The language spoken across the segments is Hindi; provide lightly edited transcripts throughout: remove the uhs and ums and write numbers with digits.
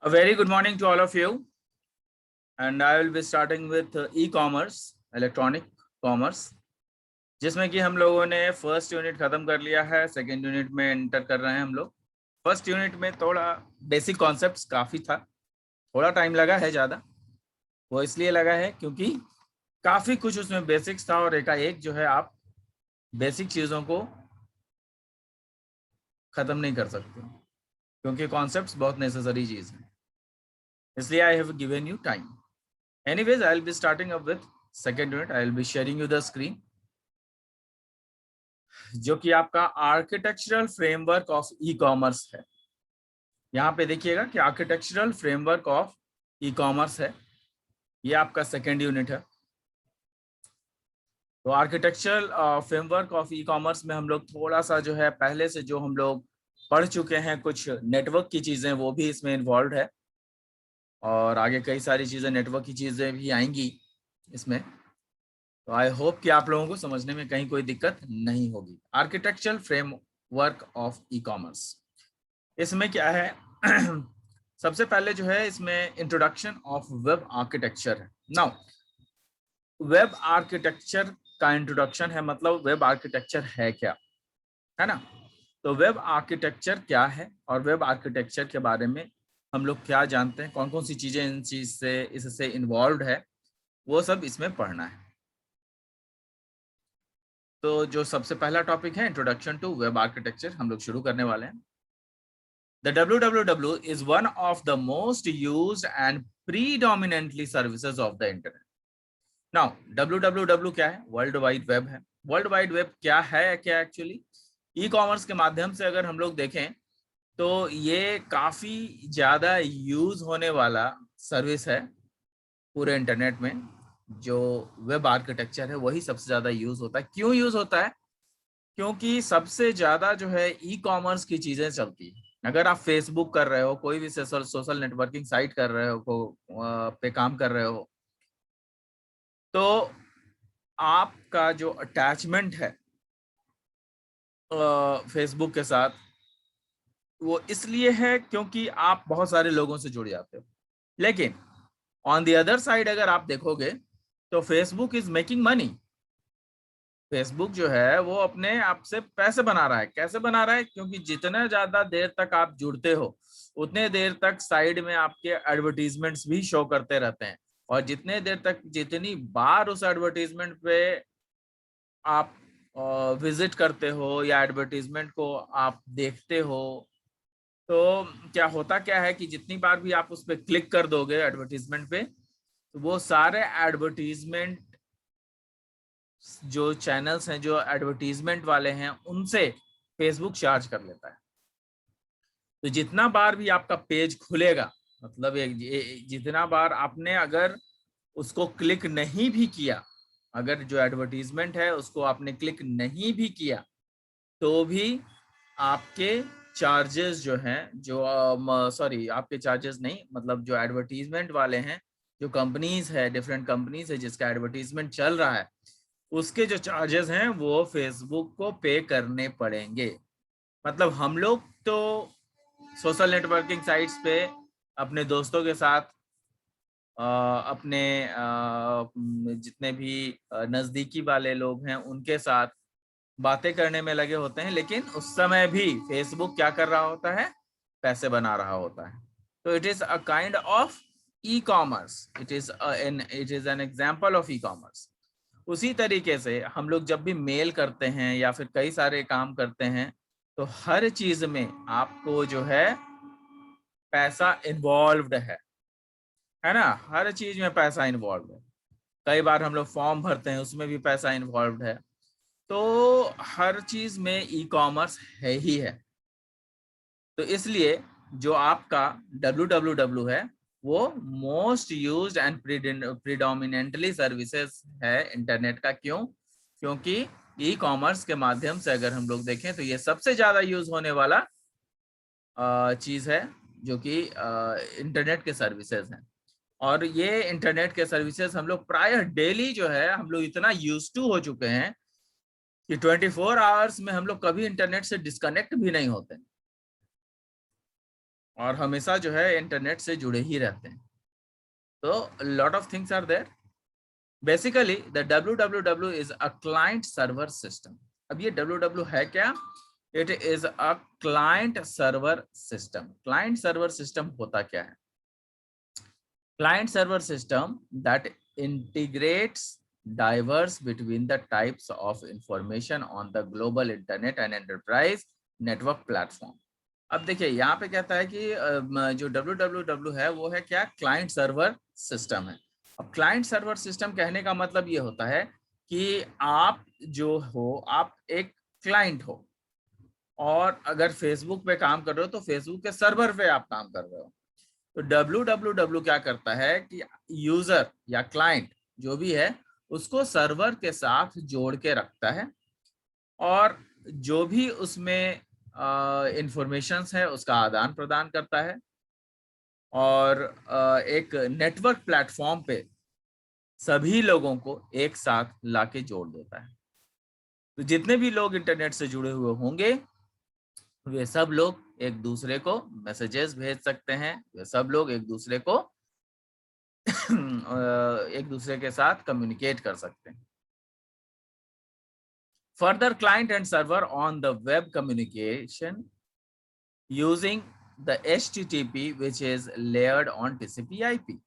A very good morning to all of you, and I will be starting with e-commerce, electronic commerce, जिसमें कि हम लोगों ने फर्स्ट यूनिट खत्म कर लिया है, सेकेंड यूनिट में एंटर कर रहे हैं हम लोग। फर्स्ट यूनिट में थोड़ा बेसिक कॉन्सेप्ट्स काफ़ी था, थोड़ा टाइम लगा है ज़्यादा, वो इसलिए लगा है क्योंकि काफ़ी कुछ उसमें बेसिक्स था और एकाएक जो है आप बेसिक चीज़ों को ख़त्म नहीं कर सकते क्योंकि कॉन्सेप्ट्स बहुत नेसेसरी चीज़ है, इसलिए I have given you time. Anyways, I'll be starting up with second unit. I'll be sharing you the screen, जो कि आपका architectural framework of e commerce है। यहाँ पे देखिएगा कि architectural framework of e commerce है, ये आपका सेकेंड यूनिट है। तो architectural framework of e commerce में हम लोग थोड़ा सा जो है पहले से जो हम लोग पढ़ चुके हैं, कुछ नेटवर्क की चीज़ें वो भी इसमें इन्वॉल्व है और आगे कई सारी चीज़ें नेटवर्क की चीज़ें भी आएंगी इसमें। तो आई होप कि आप लोगों को समझने में कहीं कोई दिक्कत नहीं होगी। Architectural framework of e commerce, इसमें क्या है सबसे पहले जो है इसमें इंट्रोडक्शन ऑफ वेब आर्किटेक्चर है। नाउ वेब आर्किटेक्चर का इंट्रोडक्शन है, मतलब वेब आर्किटेक्चर है क्या, है ना। तो वेब आर्किटेक्चर क्या है और वेब आर्किटेक्चर के बारे में हम लोग क्या जानते हैं, कौन कौन सी चीजें इन चीज से इससे इन्वॉल्व है, वो सब इसमें पढ़ना है। तो जो सबसे पहला टॉपिक है इंट्रोडक्शन टू वेब आर्किटेक्चर, हम लोग शुरू करने वाले हैं। The www is one of the most used and predominantly services of the internet. Now www क्या है? वर्ल्ड वाइड वेब है। वर्ल्ड वाइड वेब क्या है, क्या एक्चुअली ई कॉमर्स के माध्यम से अगर हम लोग देखें तो ये काफी ज्यादा यूज होने वाला सर्विस है पूरे इंटरनेट में। जो वेब आर्किटेक्चर है वही सबसे ज्यादा यूज होता है। क्यों यूज होता है? क्योंकि सबसे ज्यादा जो है ई कॉमर्स की चीजें चलती है। अगर आप फेसबुक कर रहे हो, कोई भी सोशल नेटवर्किंग साइट कर रहे हो, पे काम कर रहे हो, तो आपका जो अटैचमेंट है फेसबुक के साथ वो इसलिए है क्योंकि आप बहुत सारे लोगों से जुड़ जाते हो। लेकिन ऑन द अदर साइड अगर आप देखोगे तो Facebook is making money. Facebook जो है वो अपने आप से पैसे बना रहा है। कैसे बना रहा है? क्योंकि जितना ज्यादा देर तक आप जुड़ते हो उतने देर तक साइड में आपके एडवर्टीजमेंट्स भी शो करते रहते हैं, और जितने देर तक, जितनी बार उस एडवर्टीजमेंट पे आप विजिट करते हो या एडवर्टीजमेंट को आप देखते हो, तो क्या होता क्या है कि जितनी बार भी आप उस पर क्लिक कर दोगे एडवर्टीजमेंट पे, तो वो सारे एडवर्टीजमेंट जो चैनल्स हैं, जो एडवर्टीजमेंट वाले हैं, उनसे फेसबुक चार्ज कर लेता है। तो जितना बार भी आपका पेज खुलेगा, मतलब जितना बार आपने अगर उसको क्लिक नहीं भी किया, अगर जो एडवर्टीजमेंट है उसको आपने क्लिक नहीं भी किया, तो भी आपके चार्जेस जो हैं, जो सॉरी आपके चार्जेस नहीं, मतलब जो एडवर्टीजमेंट वाले हैं, जो कंपनीज है, डिफरेंट कंपनीज है जिसका एडवर्टीजमेंट चल रहा है, उसके जो चार्जेस हैं वो फेसबुक को पे करने पड़ेंगे। मतलब हम लोग तो सोशल नेटवर्किंग साइट्स पे अपने दोस्तों के साथ, अपने जितने भी नज़दीकी वाले लोग हैं उनके साथ बातें करने में लगे होते हैं, लेकिन उस समय भी फेसबुक क्या कर रहा होता है? पैसे बना रहा होता है। तो it is a kind of e commerce, it is an example of e commerce. उसी तरीके से हम लोग जब भी मेल करते हैं या फिर कई सारे काम करते हैं, तो हर चीज में आपको जो है पैसा इन्वॉल्व्ड है ना। हर चीज में पैसा इन्वॉल्व है। कई बार हम लोग फॉर्म भरते हैं, उसमें भी पैसा इन्वॉल्व है। तो हर चीज में ई कॉमर्स है ही है। तो इसलिए जो आपका www है वो most used and predominantly services है इंटरनेट का। क्यों? क्योंकि ई कॉमर्स के माध्यम से अगर हम लोग देखें तो ये सबसे ज्यादा यूज होने वाला चीज है जो कि इंटरनेट के सर्विसेज हैं। और ये इंटरनेट के सर्विसेज हम लोग प्रायः डेली जो है हम लोग इतना यूज टू हो चुके हैं कि 24 आवर्स में हम लोग कभी इंटरनेट से डिस्कनेक्ट भी नहीं होते। और हमेशा जो है इंटरनेट से जुड़े ही रहते हैं। तो lot of things are there. Basically the www is a client server system. अब ये www है क्या? It is a client server system. Client server system होता क्या है? Client server system that integrates diverse between the types of information on the global internet and enterprise network platform। अब देखिए यहाँ पे कहता है कि जो www है वो है क्या? क्लाइंट सर्वर सिस्टम है। अब क्लाइंट सर्वर सिस्टम कहने का मतलब ये होता है कि आप जो हो, आप एक क्लाइंट हो, और अगर फेसबुक पे काम कर रहे हो तो फेसबुक के सर्वर पे आप काम कर रहे हो। तो www क्या करता है कि यूजर या क्लाइंट जो भी है उसको सर्वर के साथ जोड़ के रखता है, और जो भी उसमें इंफॉर्मेशन है उसका आदान प्रदान करता है, और एक नेटवर्क प्लेटफॉर्म पे सभी लोगों को एक साथ लाके जोड़ देता है। तो जितने भी लोग इंटरनेट से जुड़े हुए होंगे वे सब लोग एक दूसरे को मैसेजेस भेज सकते हैं, वे सब लोग एक दूसरे को एक दूसरे के साथ कम्युनिकेट कर सकते हैं। Further, client and server on the web communication using the HTTP which is layered on TCP/IP।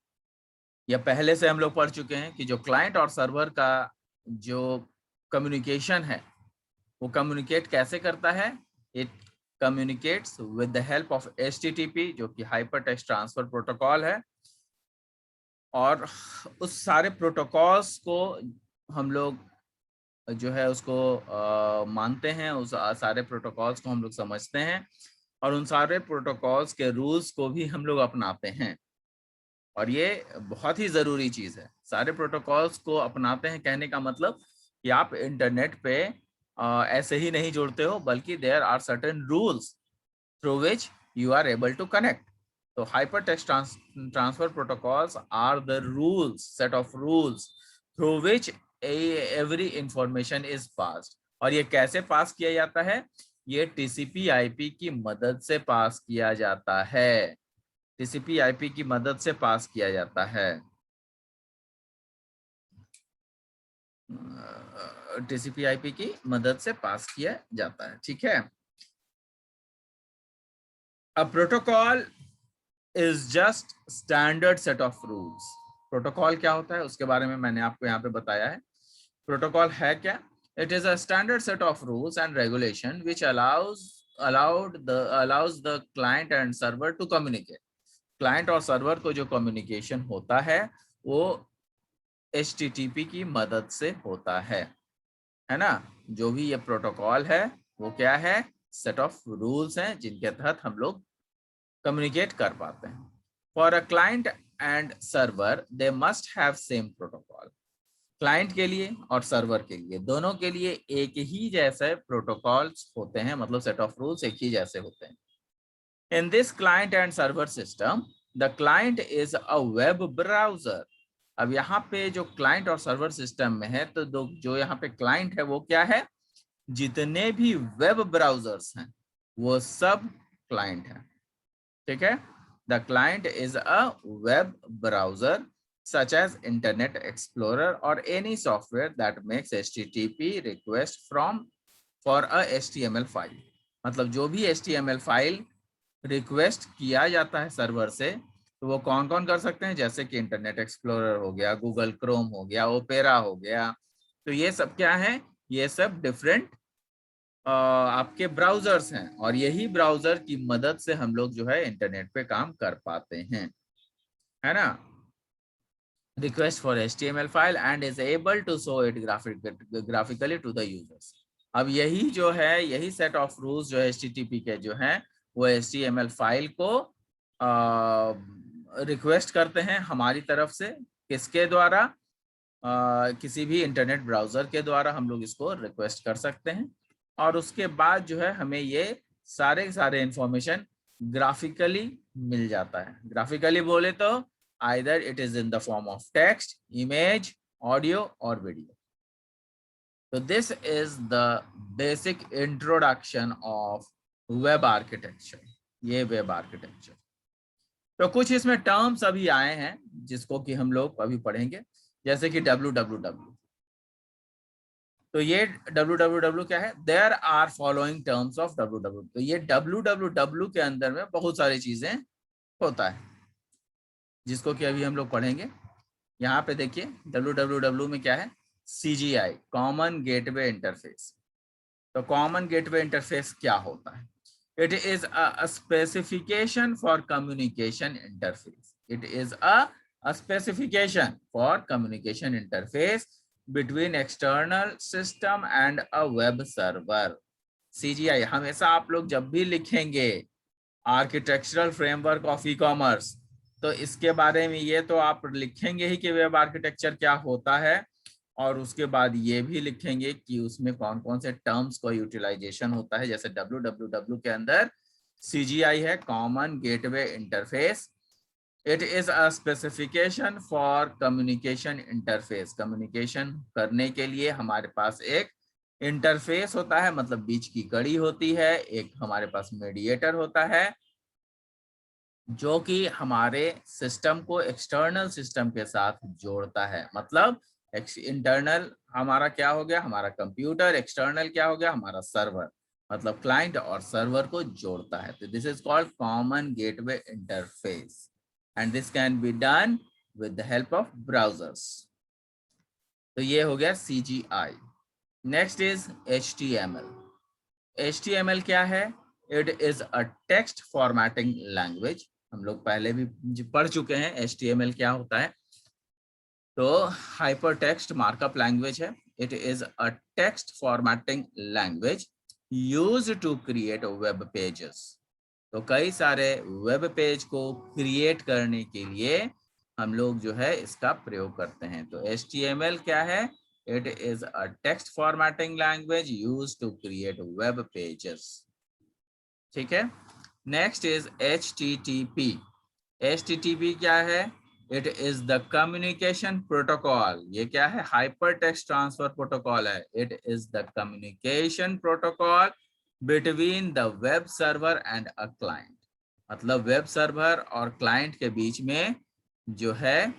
यह पहले से हम लोग पढ़ चुके हैं कि जो क्लाइंट और सर्वर का जो कम्युनिकेशन है वो कम्युनिकेट कैसे करता है। It communicates with the help of HTTP जो कि हाइपर टेक्स्ट ट्रांसफर प्रोटोकॉल है, और उस सारे प्रोटोकॉल्स को हम लोग जो है उसको मानते हैं, उस सारे प्रोटोकॉल्स को हम लोग समझते हैं, और उन सारे प्रोटोकॉल्स के रूल्स को भी हम लोग अपनाते हैं। और ये बहुत ही ज़रूरी चीज़ है, सारे प्रोटोकॉल्स को अपनाते हैं कहने का मतलब कि आप इंटरनेट पे ऐसे ही नहीं जुड़ते हो, बल्कि there are certain rules through which you are able to connect. तो hyper text transfer protocols are the rules, set of rules through which every information is passed. और ये कैसे पास किया जाता है? ये TCP/IP की मदद से पास किया जाता है। TCP/IP की मदद से पास किया जाता है। TCP/IP की मदद से पास किया जाता है, ठीक है। A protocol is just standard set of rules। Protocol क्या होता है उसके बारे में मैंने आपको यहाँ पे बताया है। प्रोटोकॉल है क्या? It is a standard set of rules and regulation which allows the client and server to communicate। Client और सर्वर को जो कम्युनिकेशन होता है वो HTTP की मदद से होता है ना। जो भी ये प्रोटोकॉल है वो क्या है? सेट ऑफ रूल्स हैं जिनके तहत हम लोग कम्युनिकेट कर पाते हैं। For a client and server they must have same protocol. Client के लिए और सर्वर के लिए, दोनों के लिए एक ही जैसे प्रोटोकॉल्स होते हैं, मतलब सेट ऑफ रूल्स एक ही जैसे होते हैं। In this client and server system the client is a web browser. अब यहाँ पे जो क्लाइंट और सर्वर सिस्टम में है तो जो यहाँ पे क्लाइंट है वो क्या है? जितने भी वेब ब्राउजर्स हैं वो सब क्लाइंट है, ठीक है। The client is a web browser such as Internet Explorer or any software that makes HTTP request for a HTML file। मतलब जो भी HTML फाइल रिक्वेस्ट किया जाता है सर्वर से तो वो कौन कौन कर सकते हैं? जैसे कि इंटरनेट एक्सप्लोरर हो गया, गूगल क्रोम हो गया, ओपेरा हो गया। तो ये सब क्या है? ये सब डिफरेंट आपके ब्राउजर्स हैं, और यही ब्राउजर की मदद से हम लोग जो है इंटरनेट पे काम कर पाते हैं, है ना। Request for HTML file and is able to show it graphically to the users. अब यही जो है, यही सेट ऑफ रूल्स जो HTTP के जो हैं वो HTML फाइल को रिक्वेस्ट करते हैं हमारी तरफ से। किसके द्वारा? किसी भी इंटरनेट ब्राउजर के द्वारा हम लोग इसको रिक्वेस्ट कर सकते हैं, और उसके बाद जो है हमें ये सारे इंफॉर्मेशन ग्राफिकली मिल जाता है। ग्राफिकली बोले तो either it is in the form of text, image, audio or video। So this is the basic introduction of web architecture। ये वेब आर्किटेक्चर तो कुछ इसमें टर्म्स अभी आए हैं जिसको कि हम लोग अभी पढ़ेंगे, जैसे कि www। तो ये www क्या है? There are following terms of www। तो ये www के अंदर में बहुत सारी चीजें होता है जिसको कि अभी हम लोग पढ़ेंगे। यहाँ पे देखिए www में क्या है? CGI, common gateway interface. तो कॉमन गेटवे इंटरफेस क्या होता है? It is a specification for communication interface. It is a specification for communication interface between external system and a web server. CGI हमेशा आप लोग जब भी लिखेंगे architectural framework of e commerce, तो इसके बारे में ये तो आप लिखेंगे ही कि वेब आर्किटेक्चर क्या होता है, और उसके बाद ये भी लिखेंगे कि उसमें कौन कौन से टर्म्स का यूटिलाइजेशन होता है। जैसे www के अंदर CGI है, common gateway interface. It is a specification for communication interface. Communication करने के लिए हमारे पास एक इंटरफेस होता है, मतलब बीच की कड़ी होती है। एक हमारे पास मीडिएटर होता है जो कि हमारे सिस्टम को एक्सटर्नल सिस्टम के साथ जोड़ता है। मतलब इंटरनल हमारा क्या हो गया? हमारा कंप्यूटर। एक्सटर्नल क्या हो गया? हमारा सर्वर। मतलब क्लाइंट और सर्वर को जोड़ता है। तो this is called common gateway interface and this can be done with the help of browsers. तो ये हो गया CGI। Next is HTML। HTML क्या है? It is a text formatting language. हम लोग पहले भी पढ़ चुके हैं HTML क्या होता है। तो हाइपर टेक्स्ट मार्कअप लैंग्वेज है। It is a text formatting language used to create web pages. तो कई सारे वेब पेज को क्रिएट करने के लिए हम लोग जो है इसका प्रयोग करते हैं। तो HTML क्या है? It is a text formatting language used to create web pages. ठीक है। Next is HTTP। HTTP क्या है? It is the communication protocol. ये क्या है? हाइपर टेक्स्ट ट्रांसफर प्रोटोकॉल है। It is the communication protocol between the web server and a client. मतलब वेब सर्वर और क्लाइंट के बीच में जो है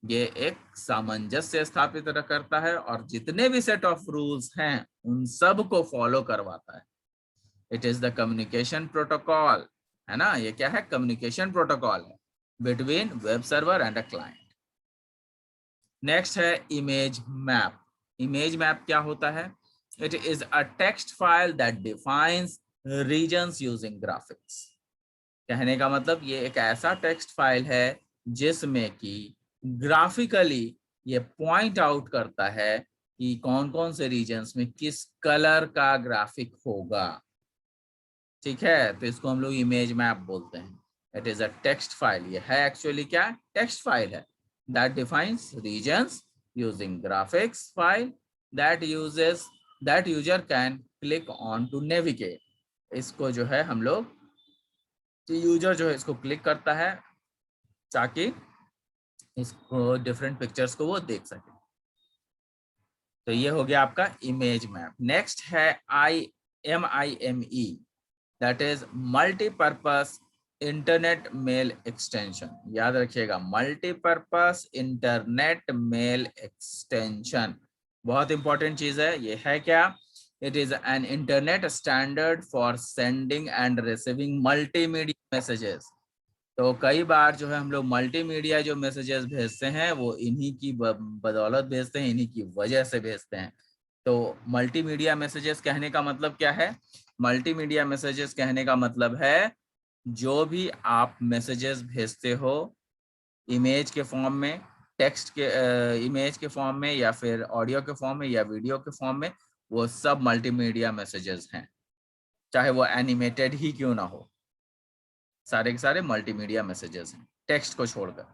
ये एक सामंजस्य स्थापित करता है और जितने भी सेट ऑफ रूल्स हैं उन सब को फॉलो करवाता है। It is the communication protocol, है ना? ये क्या है? कम्युनिकेशन प्रोटोकॉल है between web server and a client. Next है इमेज मैप। इमेज मैप क्या होता है? It is a text file that defines regions using graphics. कहने का मतलब ये एक ऐसा टेक्स्ट फाइल है जिसमें कि ग्राफिकली ये पॉइंट आउट करता है कि कौन कौन से रीजन्स में किस कलर का ग्राफिक होगा। ठीक है, तो इसको हम लोग इमेज मैप बोलते हैं। It is a text file. ये है एक्चुअली क्या? टेक्स्ट फाइल है that defines regions using graphics file that user can click on to navigate. इसको जो है हम लोग यूजर जो है इसको क्लिक करता है ताकि इसको डिफरेंट पिक्चर्स को वो देख सके। तो ये हो गया आपका इमेज मैप। नेक्स्ट है MIME, that is multipurpose internet mail extension. याद रखिएगा, मल्टीपर्पस इंटरनेट मेल एक्सटेंशन बहुत इंपॉर्टेंट चीज है। ये है क्या? It is an internet standard for sending and receiving multimedia messages. तो कई बार जो है हम लोग मल्टीमीडिया जो मैसेजेस भेजते हैं वो इन्हीं की बदौलत भेजते हैं, इन्हीं की वजह से भेजते हैं। तो मल्टीमीडिया मैसेजेस कहने का मतलब क्या है? मल्टीमीडिया मैसेजेस कहने का मतलब है जो भी आप मैसेजेस भेजते हो इमेज के फॉर्म में, टेक्स्ट के इमेज के फॉर्म में, या फिर ऑडियो के फॉर्म में, या वीडियो के फॉर्म में, वो सब मल्टीमीडिया मैसेजेस हैं, चाहे वो एनिमेटेड ही क्यों ना हो। सारे के सारे मल्टीमीडिया मैसेजेस हैं टेक्स्ट को छोड़कर।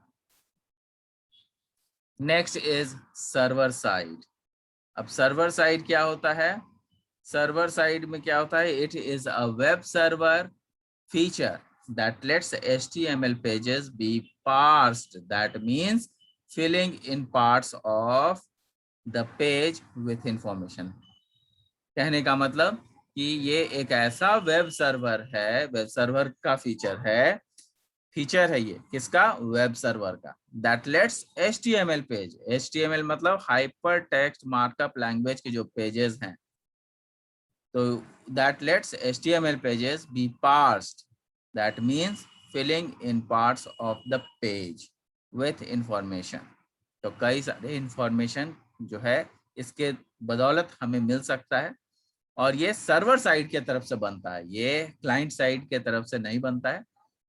Next is server side. अब सर्वर साइड क्या होता है? सर्वर साइड में क्या होता है? It is a web server feature that lets HTML pages be parsed. That means filling in parts of the page with information. कहने का मतलब कि ये एक ऐसा वेब सर्वर है, वेब सर्वर का फीचर है फीचर है ये किसका, वेब सर्वर का, that lets HTML page, HTML मतलब हाइपर टेक्स्ट मार्कअप लैंग्वेज के जो पेजेस हैं, तो that lets HTML pages be parsed, that means filling in parts of the page with information. तो कई सारे इंफॉर्मेशन जो है इसके बदौलत हमें मिल सकता है, और ये सर्वर साइड के तरफ से बनता है, ये क्लाइंट साइड के तरफ से नहीं बनता है।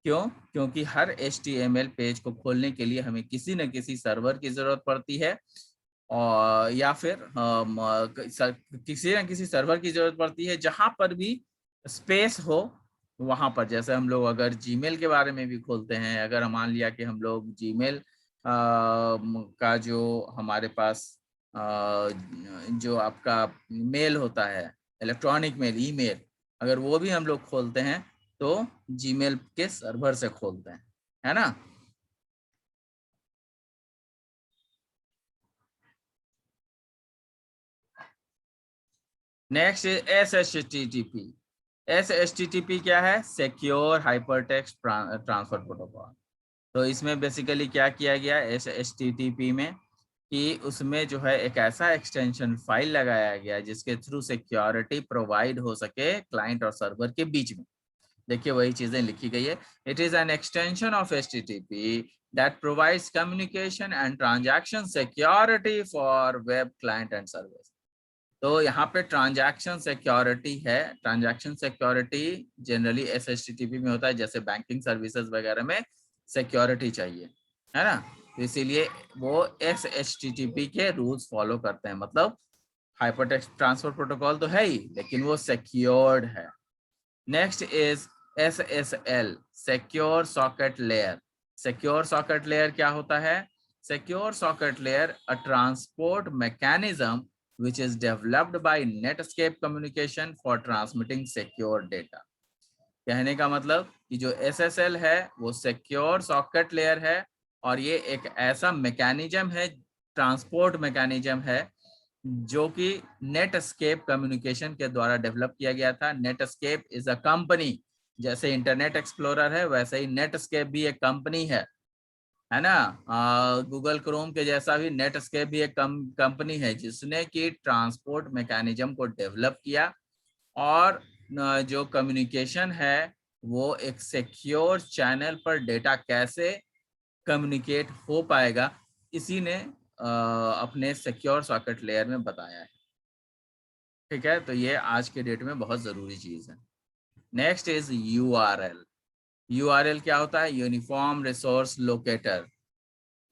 क्यों? क्योंकि हर HTML पेज को खोलने के लिए हमें किसी न किसी सर्वर की जरूरत पड़ती है, और या फिर किसी न किसी सर्वर की जरूरत पड़ती है जहां पर भी स्पेस हो वहां पर। जैसे हम लोग अगर जीमेल के बारे में भी खोलते हैं, अगर हम मान लिया कि हम लोग जीमेल का जो हमारे पास जो आपका मेल होता है, इलेक्ट्रॉनिक मेल, ईमेल, अगर वो भी हम लोग खोलते हैं तो जीमेल के सर्वर से खोलते हैं, है ना। Next SHTTP। SHTTP क्या है, सिक्योर हाइपरटेक्स्ट ट्रांसफर प्रोटोकॉल। तो इसमें बेसिकली क्या किया गया SHTTP में कि उसमें जो है एक ऐसा एक्सटेंशन फाइल लगाया गया जिसके थ्रू सिक्योरिटी प्रोवाइड हो सके क्लाइंट और सर्वर के बीच में। देखिए वही चीजें लिखी गई है, it is an extension of HTTP that provides communication and transaction security for web client and service। तो यहाँ पे ट्रांजैक्शन सिक्योरिटी है, ट्रांजैक्शन सिक्योरिटी जनरली SHTTP में होता है, जैसे बैंकिंग सर्विसेज वगैरह में सिक्योरिटी चाहिए, है ना। तो इसीलिए वो SHTTP के रूल्स फॉलो करते हैं, मतलब हाइपरटेक्स्ट ट्रांसफर प्रोटोकॉल तो है ही, लेकिन वो सिक्योर्ड है। Next is SSL, secure socket layer. Secure socket layer क्या होता है, secure socket layer a transport mechanism which is developed by Netscape Communication for transmitting secure data। कहने का मतलब कि जो SSL है वो सिक्योर सॉकेट लेयर है, और ये एक ऐसा मैकेनिज्म है, ट्रांसपोर्ट मैकेनिज्म है, जो कि नेटस्केप कम्युनिकेशन के द्वारा डेवलप किया गया था। नेटस्केप इज अ कंपनी, जैसे इंटरनेट एक्सप्लोरर है वैसे ही नेटस्केप भी एक कंपनी है ना। गूगल क्रोम के जैसा भी नेटस्केप भी एक कंपनी है जिसने कि ट्रांसपोर्ट मैकेनिज्म को डेवलप किया, और जो कम्युनिकेशन है वो एक सिक्योर चैनल पर डेटा कैसे कम्युनिकेट हो पाएगा, इसी ने अपने सिक्योर सॉकेट लेयर में बताया है। ठीक है, तो ये आज के डेट में बहुत जरूरी चीज है। Next is URL। URL क्या होता है, uniform resource locator.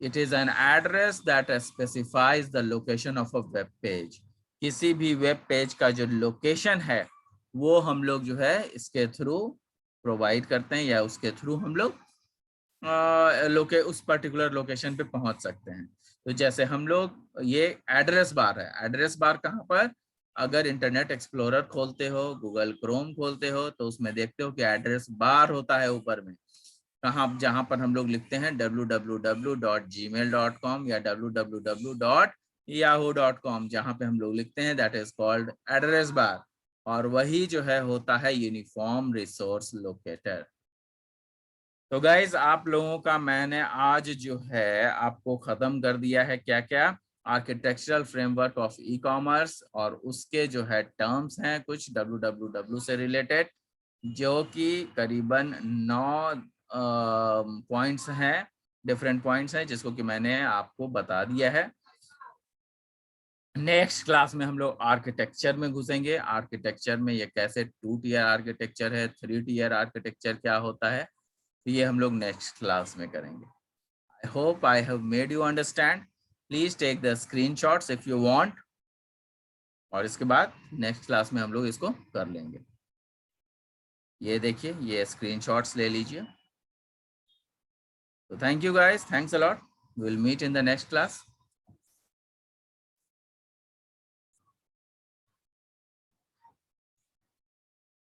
It is an address that specifies the location of a web page. किसी भी वेब पेज का जो लोकेशन है वो हम लोग जो है इसके थ्रू प्रोवाइड करते हैं, या उसके थ्रू हम लोग उस पर्टिकुलर लोकेशन पे पहुंच सकते हैं। तो जैसे हम लोग, ये एड्रेस बार है, एड्रेस बार कहाँ पर, अगर इंटरनेट एक्सप्लोरर खोलते हो, गूगल क्रोम खोलते हो, तो उसमें देखते हो कि एड्रेस बार होता है ऊपर में, कहाँ, जहां पर हम लोग लिखते हैं www.gmail.com या www.yahoo.com, जहां पे हम लोग लिखते हैं, that is called address bar, और वही जो है होता है यूनिफॉर्म रिसोर्स लोकेटर। तो गाइज आप लोगों का मैंने आज जो है आपको खत्म कर दिया है, क्या क्या, architectural framework of e commerce, और उसके जो है टर्म्स हैं कुछ www से रिलेटेड, जो कि करीबन 9 पॉइंट्स हैं, डिफरेंट पॉइंट्स हैं, जिसको कि मैंने आपको बता दिया है। नेक्स्ट क्लास में हम लोग आर्किटेक्चर में घुसेंगे, आर्किटेक्चर में ये कैसे 2 टियर आर्किटेक्चर है, 3 टियर आर्किटेक्चर क्या होता है, तो ये हम लोग नेक्स्ट क्लास में करेंगे। I hope I have made you understand. Please take the screenshots if you want, और इसके बाद नेक्स्ट क्लास में हम लोग इसको कर लेंगे। ये देखिए, ये स्क्रीनशॉट्स ले लीजिए। तो thank you guys, thanks a lot, will meet in the next class.